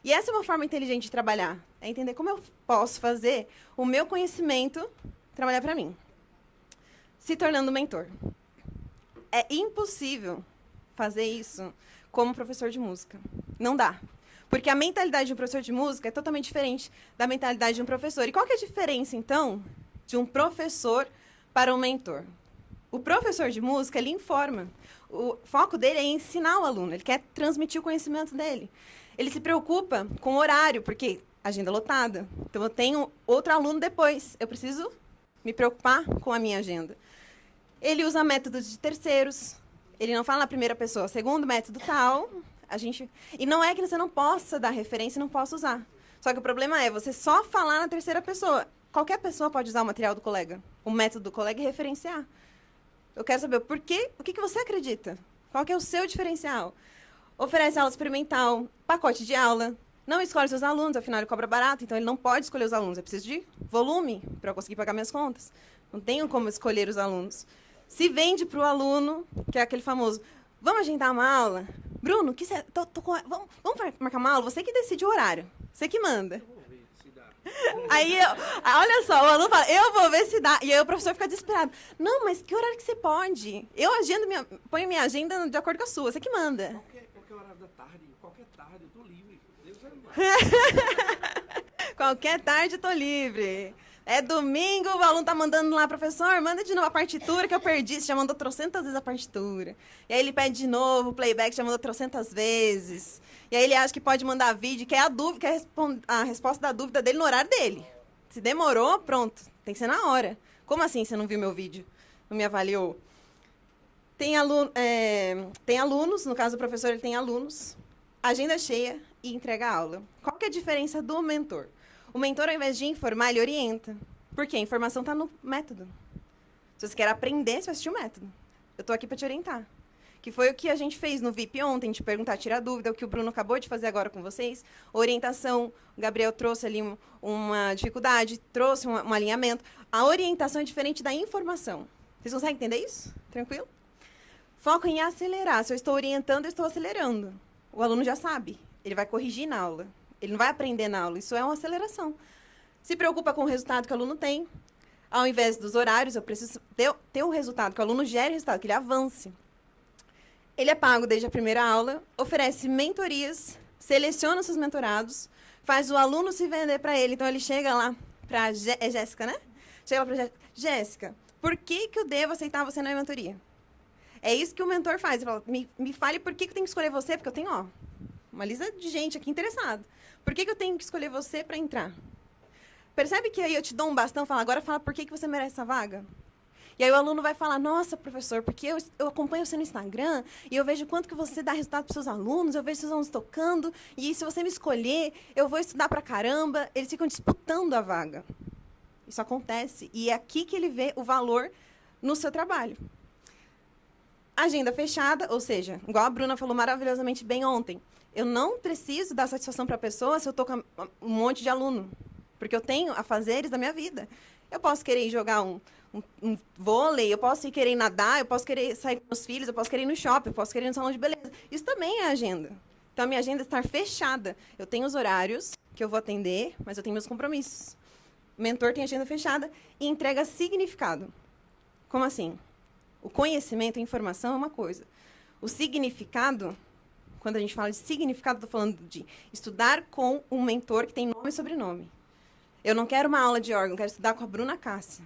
E essa é uma forma inteligente de trabalhar. É entender como eu posso fazer o meu conhecimento trabalhar para mim. Se tornando mentor. É impossível fazer isso como professor de música. Não dá. Porque a mentalidade de um professor de música é totalmente diferente da mentalidade de um professor. E qual que é a diferença, então, de um professor para um mentor? O professor de música, ele informa. O foco dele é ensinar o aluno. Ele quer transmitir o conhecimento dele. Ele se preocupa com o horário, porque agenda lotada. Então, eu tenho outro aluno depois. Eu preciso me preocupar com a minha agenda. Ele usa métodos de terceiros. Ele não fala na primeira pessoa. Segundo método tal, E não é que você não possa dar referência e não possa usar. Só que o problema é você só falar na terceira pessoa. Qualquer pessoa pode usar o material do colega, o método do colega e referenciar. Eu quero saber o que você acredita? Qual que é o seu diferencial? Oferece aula experimental, pacote de aula. Não escolhe seus alunos, afinal ele cobra barato, então ele não pode escolher os alunos. Eu preciso de volume para eu conseguir pagar minhas contas. Não tenho como escolher os alunos. Se vende para o aluno, que é aquele famoso, vamos agendar uma aula? Bruno, vamos marcar uma aula? Você que decide o horário. Você que manda. Aí, olha só, o aluno fala, eu vou ver se dá. E aí o professor fica desesperado. Não, mas que horário que você pode? Eu ponho minha agenda de acordo com a sua. Você que manda. Qualquer horário da tarde, qualquer tarde, eu tô livre. Deus é mais. Qualquer tarde eu tô livre. É domingo, o aluno tá mandando lá, professor, manda de novo a partitura que eu perdi. Você já mandou trocentas vezes a partitura. E aí ele pede de novo o playback, já mandou trocentas vezes. E aí ele acha que pode mandar vídeo, que é a resposta da dúvida dele no horário dele. Se demorou, pronto, tem que ser na hora. Como assim você não viu meu vídeo? Não me avaliou? Tem alunos, no caso do professor, ele tem alunos, agenda cheia e entrega a aula. Qual que é a diferença do mentor? O mentor, ao invés de informar, ele orienta. Por quê? A informação está no método. Se você quer aprender, você vai assistir o método. Eu estou aqui para te orientar. Que foi o que a gente fez no VIP ontem, de perguntar, tirar dúvida, o que o Bruno acabou de fazer agora com vocês. Orientação, o Gabriel trouxe ali uma dificuldade, trouxe um alinhamento. A orientação é diferente da informação. Vocês conseguem entender isso? Tranquilo? Foco em acelerar. Se eu estou orientando, eu estou acelerando. O aluno já sabe. Ele vai corrigir na aula. Ele não vai aprender na aula. Isso é uma aceleração. Se preocupa com o resultado que o aluno tem. Ao invés dos horários, eu preciso ter um resultado, que o aluno gere resultado, que ele avance. Ele é pago desde a primeira aula, oferece mentorias, seleciona seus mentorados, faz o aluno se vender para ele. Então, ele chega lá para Jéssica, né? Chega lá para Jéssica. Jéssica, por que eu devo aceitar você na minha mentoria? É isso que o mentor faz. Ele fala, me fale por que eu tenho que escolher você, porque eu tenho, uma lista de gente aqui interessada. Por que eu tenho que escolher você para entrar? Percebe que aí eu te dou um bastão e falo, agora fala por que você merece essa vaga? E aí o aluno vai falar, nossa, professor, porque eu acompanho você no Instagram e eu vejo quanto que você dá resultado para os seus alunos, eu vejo seus alunos tocando, e se você me escolher, eu vou estudar pra caramba. Eles ficam disputando a vaga. Isso acontece. E é aqui que ele vê o valor no seu trabalho. Agenda fechada, ou seja, igual a Bruna falou maravilhosamente bem ontem, eu não preciso dar satisfação para a pessoa se eu estou com um monte de aluno, porque eu tenho afazeres da minha vida. Eu posso querer ir jogar um vôlei, eu posso querer ir nadar, eu posso querer sair com meus filhos, eu posso querer ir no shopping, eu posso querer ir no salão de beleza. Isso também é agenda. Então, a minha agenda está fechada. Eu tenho os horários que eu vou atender, mas eu tenho meus compromissos. O mentor tem agenda fechada e entrega significado. Como assim? O conhecimento, a informação é uma coisa. O significado, quando a gente fala de significado, estou falando de estudar com um mentor que tem nome e sobrenome. Eu não quero uma aula de órgão, eu quero estudar com a Bruna Cássia.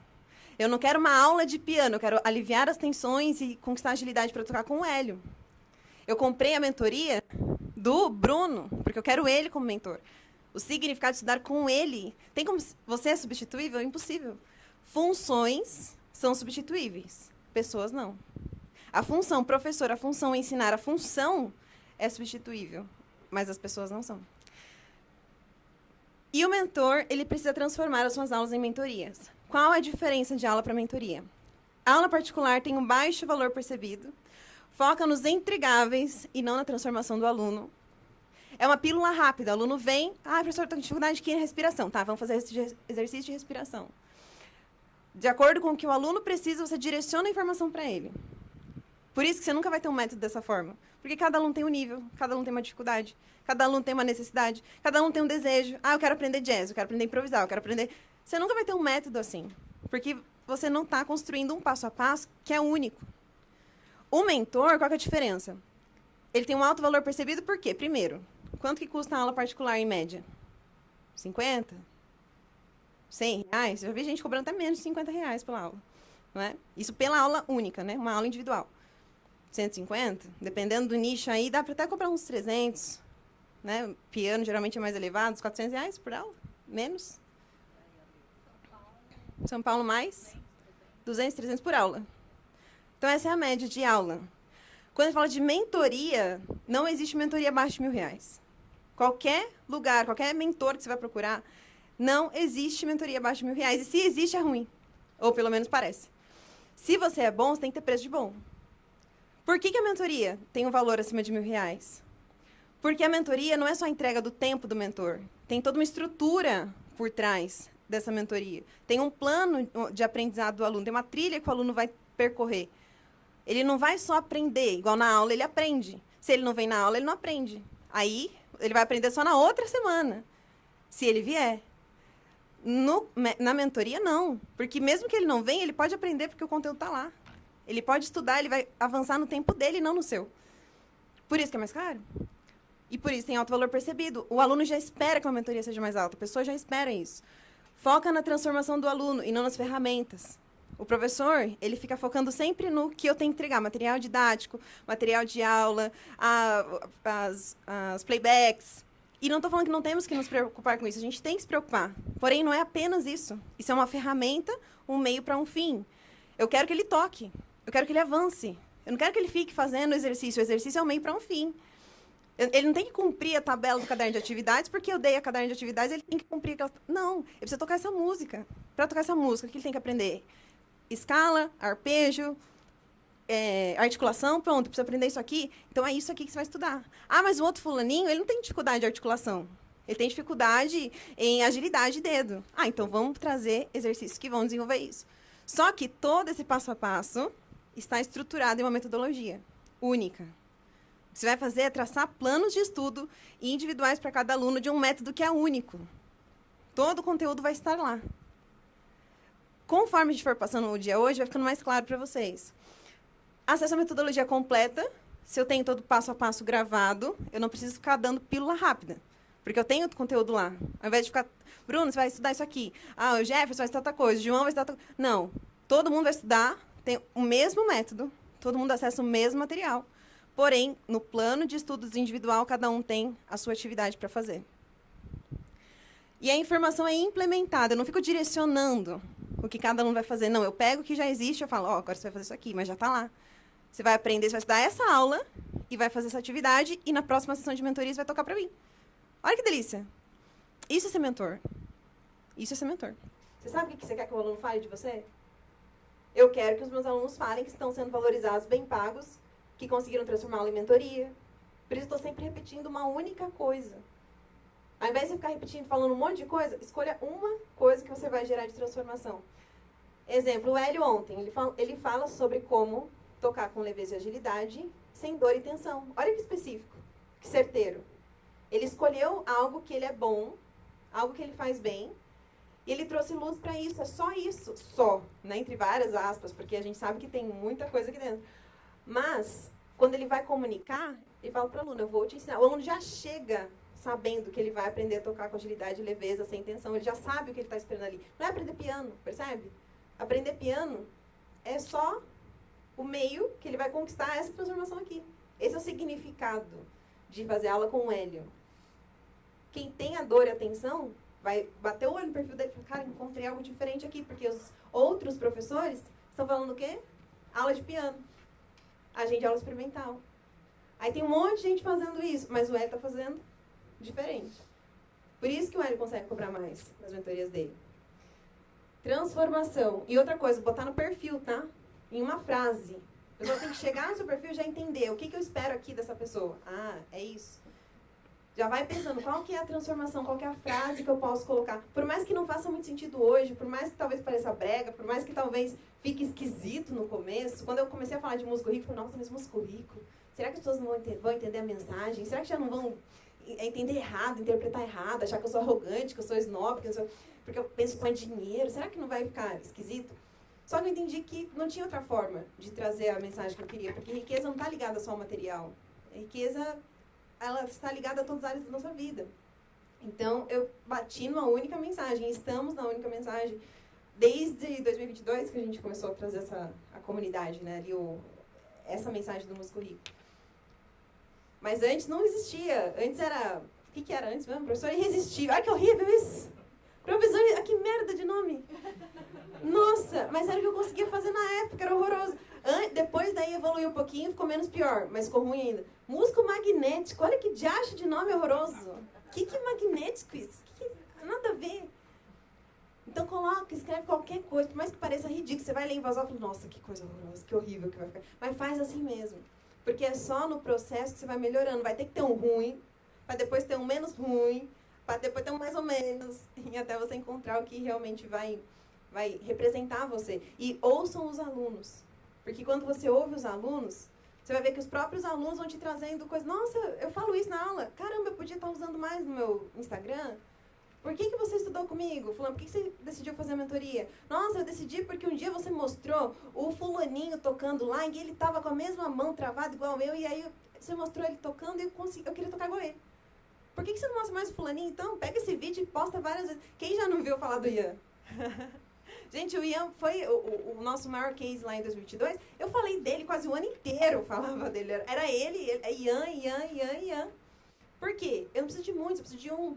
Eu não quero uma aula de piano, eu quero aliviar as tensões e conquistar agilidade para tocar com o Hélio. Eu comprei a mentoria do Bruno, porque eu quero ele como mentor. O significado de estudar com ele. Tem como você é substituível? É impossível. Funções são substituíveis. Pessoas não. A função professor, a função ensinar, a função é substituível, mas as pessoas não são. E o mentor, ele precisa transformar as suas aulas em mentorias. Qual é a diferença de aula para mentoria? A aula particular tem um baixo valor percebido, foca nos entregáveis e não na transformação do aluno. É uma pílula rápida. O aluno vem, professor, estou com dificuldade aqui em respiração. Tá, vamos fazer esse exercício de respiração. De acordo com o que o aluno precisa, você direciona a informação para ele. Por isso que você nunca vai ter um método dessa forma. Porque cada aluno tem um nível, cada aluno tem uma dificuldade, cada aluno tem uma necessidade, cada aluno tem um desejo. Ah, eu quero aprender jazz, eu quero aprender a improvisar, eu quero aprender... Você nunca vai ter um método assim. Porque você não está construindo um passo a passo que é único. O mentor, qual que é a diferença? Ele tem um alto valor percebido por quê? Primeiro, quanto que custa a aula particular em média? 50? 100 reais? Eu já vi gente cobrando até menos de 50 reais pela aula. Não é? Isso pela aula única, né? Uma aula individual. 150? Dependendo do nicho aí, dá para até comprar uns 300. Né? Piano geralmente é mais elevado, uns 400 reais por aula. Menos. São Paulo mais? 200, 300 por aula. Então, essa é a média de aula. Quando a gente fala de mentoria, não existe mentoria abaixo de R$1.000. Qualquer lugar, qualquer mentor que você vai procurar, não existe mentoria abaixo de R$1.000. E se existe, é ruim. Ou pelo menos parece. Se você é bom, você tem que ter preço de bom. Por que a mentoria tem um valor acima de R$1.000? Porque a mentoria não é só a entrega do tempo do mentor. Tem toda uma estrutura por trás dessa mentoria. Tem um plano de aprendizado do aluno, tem uma trilha que o aluno vai percorrer. Ele não vai só aprender, igual na aula ele aprende. Se ele não vem na aula, ele não aprende. Aí, ele vai aprender só na outra semana, se ele vier. Na mentoria, não. Porque mesmo que ele não venha, ele pode aprender porque o conteúdo está lá. Ele pode estudar, ele vai avançar no tempo dele e não no seu. Por isso que é mais caro. E por isso tem alto valor percebido. O aluno já espera que a mentoria seja mais alta. A pessoa já espera isso. Foca na transformação do aluno e não nas ferramentas. O professor, ele fica focando sempre no que eu tenho que entregar. Material didático, material de aula, as playbacks. E não estou falando que não temos que nos preocupar com isso. A gente tem que se preocupar. Porém, não é apenas isso. Isso é uma ferramenta, um meio para um fim. Eu quero que ele toque. Eu quero que ele avance. Eu não quero que ele fique fazendo exercício. O exercício é um meio para um fim. Ele não tem que cumprir a tabela do caderno de atividades, porque eu dei a caderno de atividades, ele tem que cumprir aquela... Não, ele precisa tocar essa música. Para tocar essa música, o que ele tem que aprender? Escala, arpejo, articulação, pronto, precisa aprender isso aqui. Então, é isso aqui que você vai estudar. Ah, mas o outro fulaninho, ele não tem dificuldade de articulação. Ele tem dificuldade em agilidade de dedo. Ah, então vamos trazer exercícios que vão desenvolver isso. Só que todo esse passo a passo está estruturado em uma metodologia única. O que você vai fazer é traçar planos de estudo individuais para cada aluno de um método que é único. Todo o conteúdo vai estar lá. Conforme a gente for passando o dia hoje, vai ficando mais claro para vocês. Acesso à metodologia completa. Se eu tenho todo passo a passo gravado, eu não preciso ficar dando pílula rápida. Porque eu tenho o conteúdo lá. Ao invés de ficar, Bruno, você vai estudar isso aqui. Ah, o Jefferson vai estudar outra coisa. O João vai estudar outra coisa. Não. Todo mundo vai estudar, tem o mesmo método. Todo mundo acessa o mesmo material. Porém, no plano de estudos individual, cada um tem a sua atividade para fazer. E a informação é implementada. Eu não fico direcionando o que cada aluno vai fazer. Não, eu pego o que já existe e eu falo, agora você vai fazer isso aqui, mas já está lá. Você vai aprender, você vai estudar essa aula e vai fazer essa atividade e na próxima sessão de mentoria você vai tocar para mim. Olha que delícia. Isso é ser mentor. Isso é ser mentor. Você sabe o que você quer que o aluno fale de você? Eu quero que os meus alunos falem que estão sendo valorizados, bem pagos, que conseguiram transformar aula em mentoria. Por isso, estou sempre repetindo uma única coisa. Ao invés de ficar repetindo, falando um monte de coisa, escolha uma coisa que você vai gerar de transformação. Exemplo, o Hélio ontem, ele fala sobre como tocar com leveza e agilidade, sem dor e tensão. Olha que específico, que certeiro. Ele escolheu algo que ele é bom, algo que ele faz bem, e ele trouxe luz para isso. É só isso, só, né? Entre várias aspas, porque a gente sabe que tem muita coisa aqui dentro. Mas, quando ele vai comunicar, ele fala para o aluno, eu vou te ensinar. O aluno já chega sabendo que ele vai aprender a tocar com agilidade e leveza, sem tensão. Ele já sabe o que ele está esperando ali. Não é aprender piano, percebe? Aprender piano é só o meio que ele vai conquistar essa transformação aqui. Esse é o significado de fazer aula com o Hélio. Quem tem a dor e a tensão vai bater o olho no perfil dele e falar, cara, encontrei algo diferente aqui, porque os outros professores estão falando o quê? Aula de piano. A gente aula experimental. Aí tem um monte de gente fazendo isso, mas o Hélio está fazendo diferente. Por isso que o Hélio consegue cobrar mais nas mentorias dele. Transformação. E outra coisa, botar no perfil, tá? Em uma frase. A pessoa tem que chegar no seu perfil e já entender o que eu espero aqui dessa pessoa. Ah, é isso. Já vai pensando qual que é a transformação, qual que é a frase que eu posso colocar. Por mais que não faça muito sentido hoje, por mais que talvez pareça brega, por mais que talvez fique esquisito no começo. Quando eu comecei a falar de músico rico, eu falei, nossa, mas músico rico? Será que as pessoas não vão entender a mensagem? Será que já não vão entender errado, interpretar errado, achar que eu sou arrogante, que eu sou snob, porque eu penso com dinheiro? Será que não vai ficar esquisito? Só que eu entendi que não tinha outra forma de trazer a mensagem que eu queria, porque riqueza não está ligada só ao material. A riqueza, ela está ligada a todas as áreas da nossa vida. Então, eu bati numa única mensagem, estamos na única mensagem, desde 2022, que a gente começou a trazer a comunidade, né, ali essa mensagem do Músico Rico. Mas antes não existia, antes era, o que era antes mesmo? Professor irresistível, ai que horrível isso! Professor, que merda de nome! Nossa, mas era o que eu conseguia fazer na época, era horroroso. Depois daí evoluiu um pouquinho, ficou menos pior, mas ficou ruim ainda. Músico magnético, olha que diacho de nome horroroso. Que magnético isso? Nada a ver. Então coloca, escreve qualquer coisa, por mais que pareça ridículo, você vai ler em voz alta e fala, nossa, que coisa horrorosa, que horrível que vai ficar. Mas faz assim mesmo, porque é só no processo que você vai melhorando. Vai ter que ter um ruim, para depois ter um menos ruim, para depois ter um mais ou menos, e até você encontrar o que realmente vai representar você. E ouçam os alunos, porque quando você ouve os alunos, você vai ver que os próprios alunos vão te trazendo coisas. Nossa, eu falo isso na aula. Caramba, eu podia estar usando mais no meu Instagram. Por que você estudou comigo? Fulano, por que você decidiu fazer a mentoria? Nossa, eu decidi porque um dia você mostrou o fulaninho tocando lá e ele estava com a mesma mão travada igual eu, e aí você mostrou ele tocando e eu queria tocar igual ele. Por que você não mostra mais o fulaninho? Então, pega esse vídeo e posta várias vezes. Quem já não viu falar do Ian? Gente, o Ian foi o nosso maior case lá em 2022. Eu falei dele quase o ano inteiro, eu falava dele. Era ele, Ian. Por quê? Eu não preciso de muitos, eu preciso de um.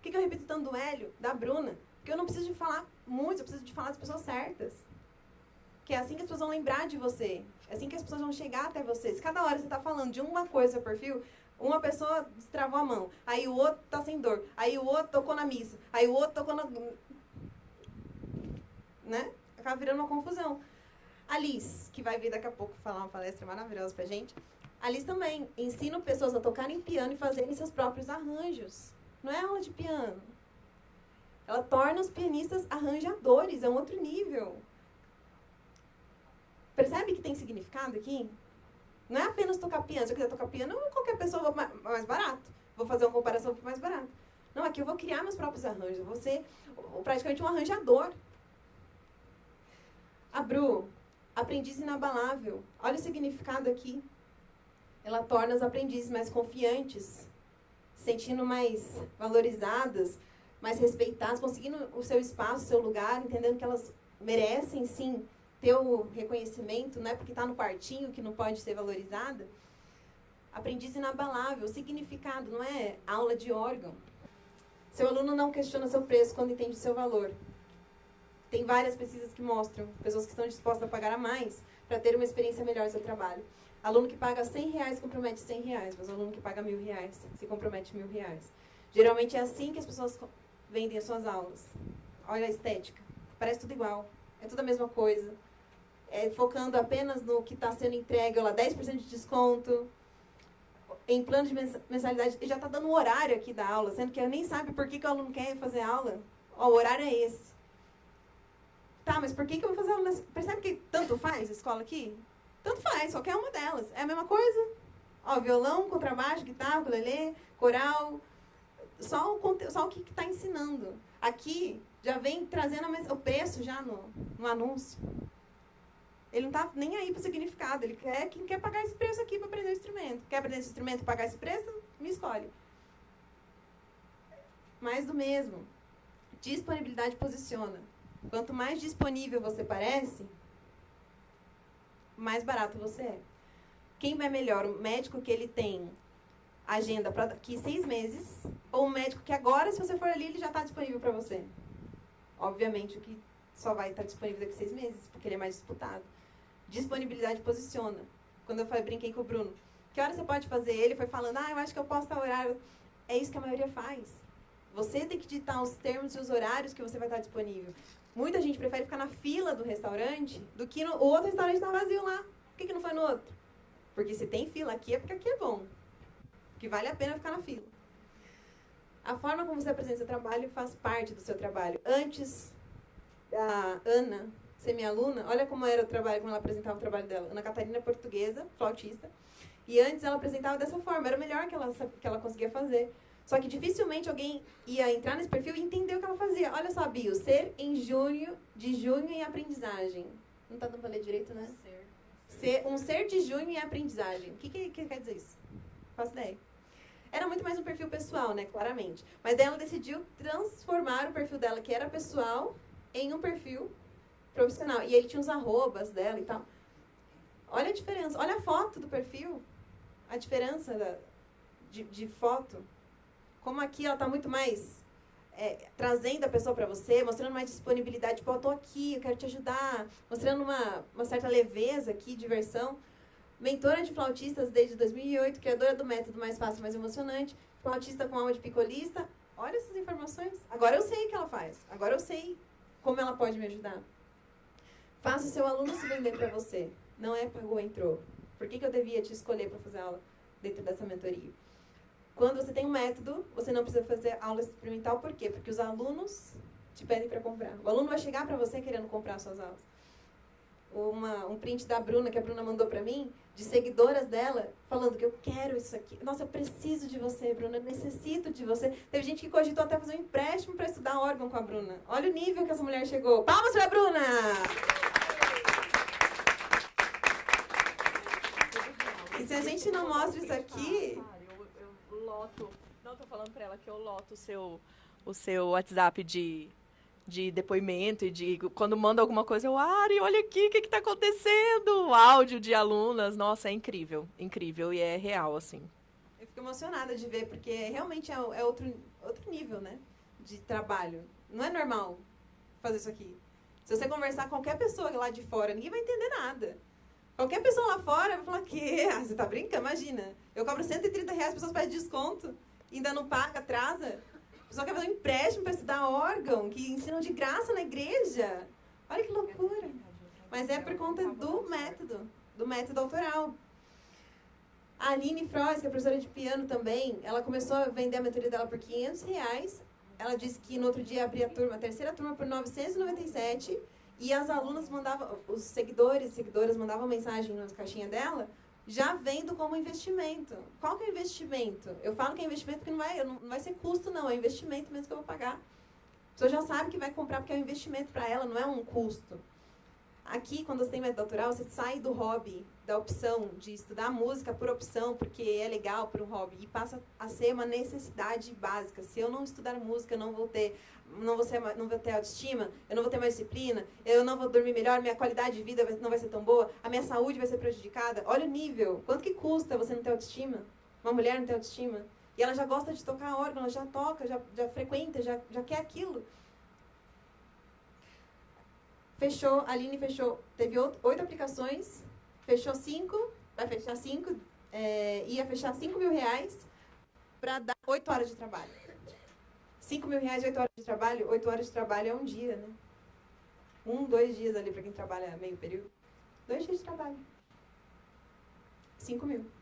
Por que eu repito tanto do Hélio, da Bruna? Porque eu não preciso de falar muitos, eu preciso de falar das pessoas certas. Que é assim que as pessoas vão lembrar de você. É assim que as pessoas vão chegar até você. Se cada hora você está falando de uma coisa no seu perfil, uma pessoa destravou a mão, aí o outro está sem dor, aí o outro tocou na missa, aí o outro tocou na... Né? Acaba virando uma confusão. A Liz, que vai vir daqui a pouco falar uma palestra maravilhosa pra gente, a Liz também ensina pessoas a tocarem piano e fazerem seus próprios arranjos. Não é aula de piano. Ela torna os pianistas arranjadores, é um outro nível. Percebe que tem significado aqui? Não é apenas tocar piano. Se eu quiser tocar piano, qualquer pessoa vai mais barato. Vou fazer uma comparação mais barato. Não, aqui eu vou criar meus próprios arranjos. Eu vou ser praticamente um arranjador. A Bru, aprendiz inabalável. Olha o significado aqui. Ela torna as aprendizes mais confiantes, sentindo mais valorizadas, mais respeitadas, conseguindo o seu espaço, o seu lugar, entendendo que elas merecem, sim, ter o reconhecimento, não é porque está no quartinho que não pode ser valorizada. Aprendiz inabalável, o significado, não é aula de órgão. Seu aluno não questiona seu preço quando entende o seu valor. Tem várias pesquisas que mostram pessoas que estão dispostas a pagar a mais para ter uma experiência melhor no seu trabalho. Aluno que paga R$100 se compromete R$100, mas aluno que paga R$1.000 se compromete R$1.000. Geralmente é assim que as pessoas vendem as suas aulas. Olha a estética, parece tudo igual, é tudo a mesma coisa. Focando apenas no que está sendo entregue, lá 10% de desconto, em plano de mensalidade, e já está dando o horário aqui da aula, sendo que nem sabe por que o aluno quer fazer aula. Ó, o horário é esse. Tá, mas por que eu vou fazer aula nessa... Percebe que tanto faz a escola aqui? Tanto faz, qualquer uma delas. É a mesma coisa. Ó, violão, contrabaixo, guitarra, ukulele, coral. Só o que está ensinando. Aqui, já vem trazendo o preço já no anúncio. Ele não está nem aí para o significado. Ele quem quer pagar esse preço aqui para aprender o instrumento. Quer aprender esse instrumento e pagar esse preço? Me escolhe. Mais do mesmo. Disponibilidade posiciona. Quanto mais disponível você parece, mais barato você é. Quem vai melhor? O médico que ele tem agenda para daqui 6 meses, ou o médico que agora, se você for ali, ele já está disponível para você? Obviamente, o que só vai estar disponível daqui 6 meses, porque ele é mais disputado. Disponibilidade posiciona. Quando eu brinquei com o Bruno, que hora você pode fazer? Ele foi falando, eu acho que eu posso estar horário. É isso que a maioria faz. Você tem que ditar os termos e os horários que você vai estar disponível. Muita gente prefere ficar na fila do restaurante do que o outro restaurante está vazio lá. Por que não foi no outro? Porque se tem fila aqui é porque aqui é bom. que vale a pena ficar na fila. A forma como você apresenta seu trabalho faz parte do seu trabalho. Antes da Ana ser minha aluna, olha como era o trabalho, como ela apresentava o trabalho dela. Ana Catarina é portuguesa, flautista, e antes ela apresentava dessa forma, era o melhor que ela conseguia fazer. Só que dificilmente alguém ia entrar nesse perfil e entender o que ela fazia. Olha só, Bio, de junho em aprendizagem. Não está dando para ler direito, né? Um ser de junho em aprendizagem. O que quer dizer isso? Não faço ideia. Era muito mais um perfil pessoal, né? Claramente. Mas daí ela decidiu transformar o perfil dela, que era pessoal, em um perfil profissional. E ele tinha os arrobas dela e tal. Olha a diferença. Olha a foto do perfil. A diferença de foto. Como aqui ela está muito mais trazendo a pessoa para você, mostrando mais disponibilidade. Tipo, eu estou aqui, eu quero te ajudar. Mostrando uma certa leveza aqui, diversão. Mentora de flautistas desde 2008, criadora do método Mais Fácil, Mais Emocionante. Flautista com alma de picolista. Olha essas informações. Agora eu sei o que ela faz. Agora eu sei como ela pode me ajudar. Faça o seu aluno se vender para você. Não é pagou, entrou. Por que eu devia te escolher para fazer aula dentro dessa mentoria? Quando você tem um método, você não precisa fazer aula experimental. Por quê? Porque os alunos te pedem para comprar. O aluno vai chegar para você querendo comprar suas aulas. Um print da Bruna, que a Bruna mandou para mim, de seguidoras dela, falando que eu quero isso aqui. Nossa, eu preciso de você, Bruna, eu necessito de você. Teve gente que cogitou até fazer um empréstimo para estudar órgão com a Bruna. Olha o nível que essa mulher chegou. Palmas para a Bruna! E se a gente não mostra isso aqui... Eu loto... Não, tô falando para ela que eu loto o seu WhatsApp de depoimento e quando manda alguma coisa, eu, Ari, olha aqui, o que está acontecendo? O áudio de alunas, nossa, é incrível, incrível e é real, assim. Eu fico emocionada de ver, porque realmente é outro nível, né, de trabalho. Não é normal fazer isso aqui. Se você conversar com qualquer pessoa lá de fora, ninguém vai entender nada. Qualquer pessoa lá fora vai falar que você tá brincando, imagina. Eu cobro R$130, as pessoas pedem desconto, ainda não paga, atrasa. A pessoa quer fazer um empréstimo para estudar órgão, que ensinam de graça na igreja. Olha que loucura. Mas é por conta do método autoral. A Aline Frois, que é professora de piano também, ela começou a vender a mentoria dela por R$500. Ela disse que no outro dia abria a terceira turma por R$997. E as alunas mandavam, os seguidores e seguidoras mandavam mensagem na caixinha dela, já vendo como investimento. Qual que é o investimento? Eu falo que é investimento porque não vai ser custo, não. É investimento mesmo que eu vou pagar. A pessoa já sabe que vai comprar porque é um investimento para ela, não é um custo. Aqui, quando você tem método autoral, você sai do hobby, da opção de estudar música por opção, porque é legal para um hobby, e passa a ser uma necessidade básica. Se eu não estudar música, eu não vou ter autoestima, eu não vou ter mais disciplina, eu não vou dormir melhor, minha qualidade de vida não vai ser tão boa, a minha saúde vai ser prejudicada. Olha o nível. Quanto que custa você não ter autoestima? Uma mulher não ter autoestima? E ela já gosta de tocar órgão, ela já toca, já frequenta, já quer aquilo. Fechou, a Aline fechou, teve 8 aplicações, fechou 5, vai fechar 5, ia fechar R$5.000 para dar 8 horas de trabalho. R$5.000, 8 horas de trabalho, 8 horas de trabalho é um dia, né? 2 dias ali para quem trabalha meio período. 2 dias de trabalho. 5.000.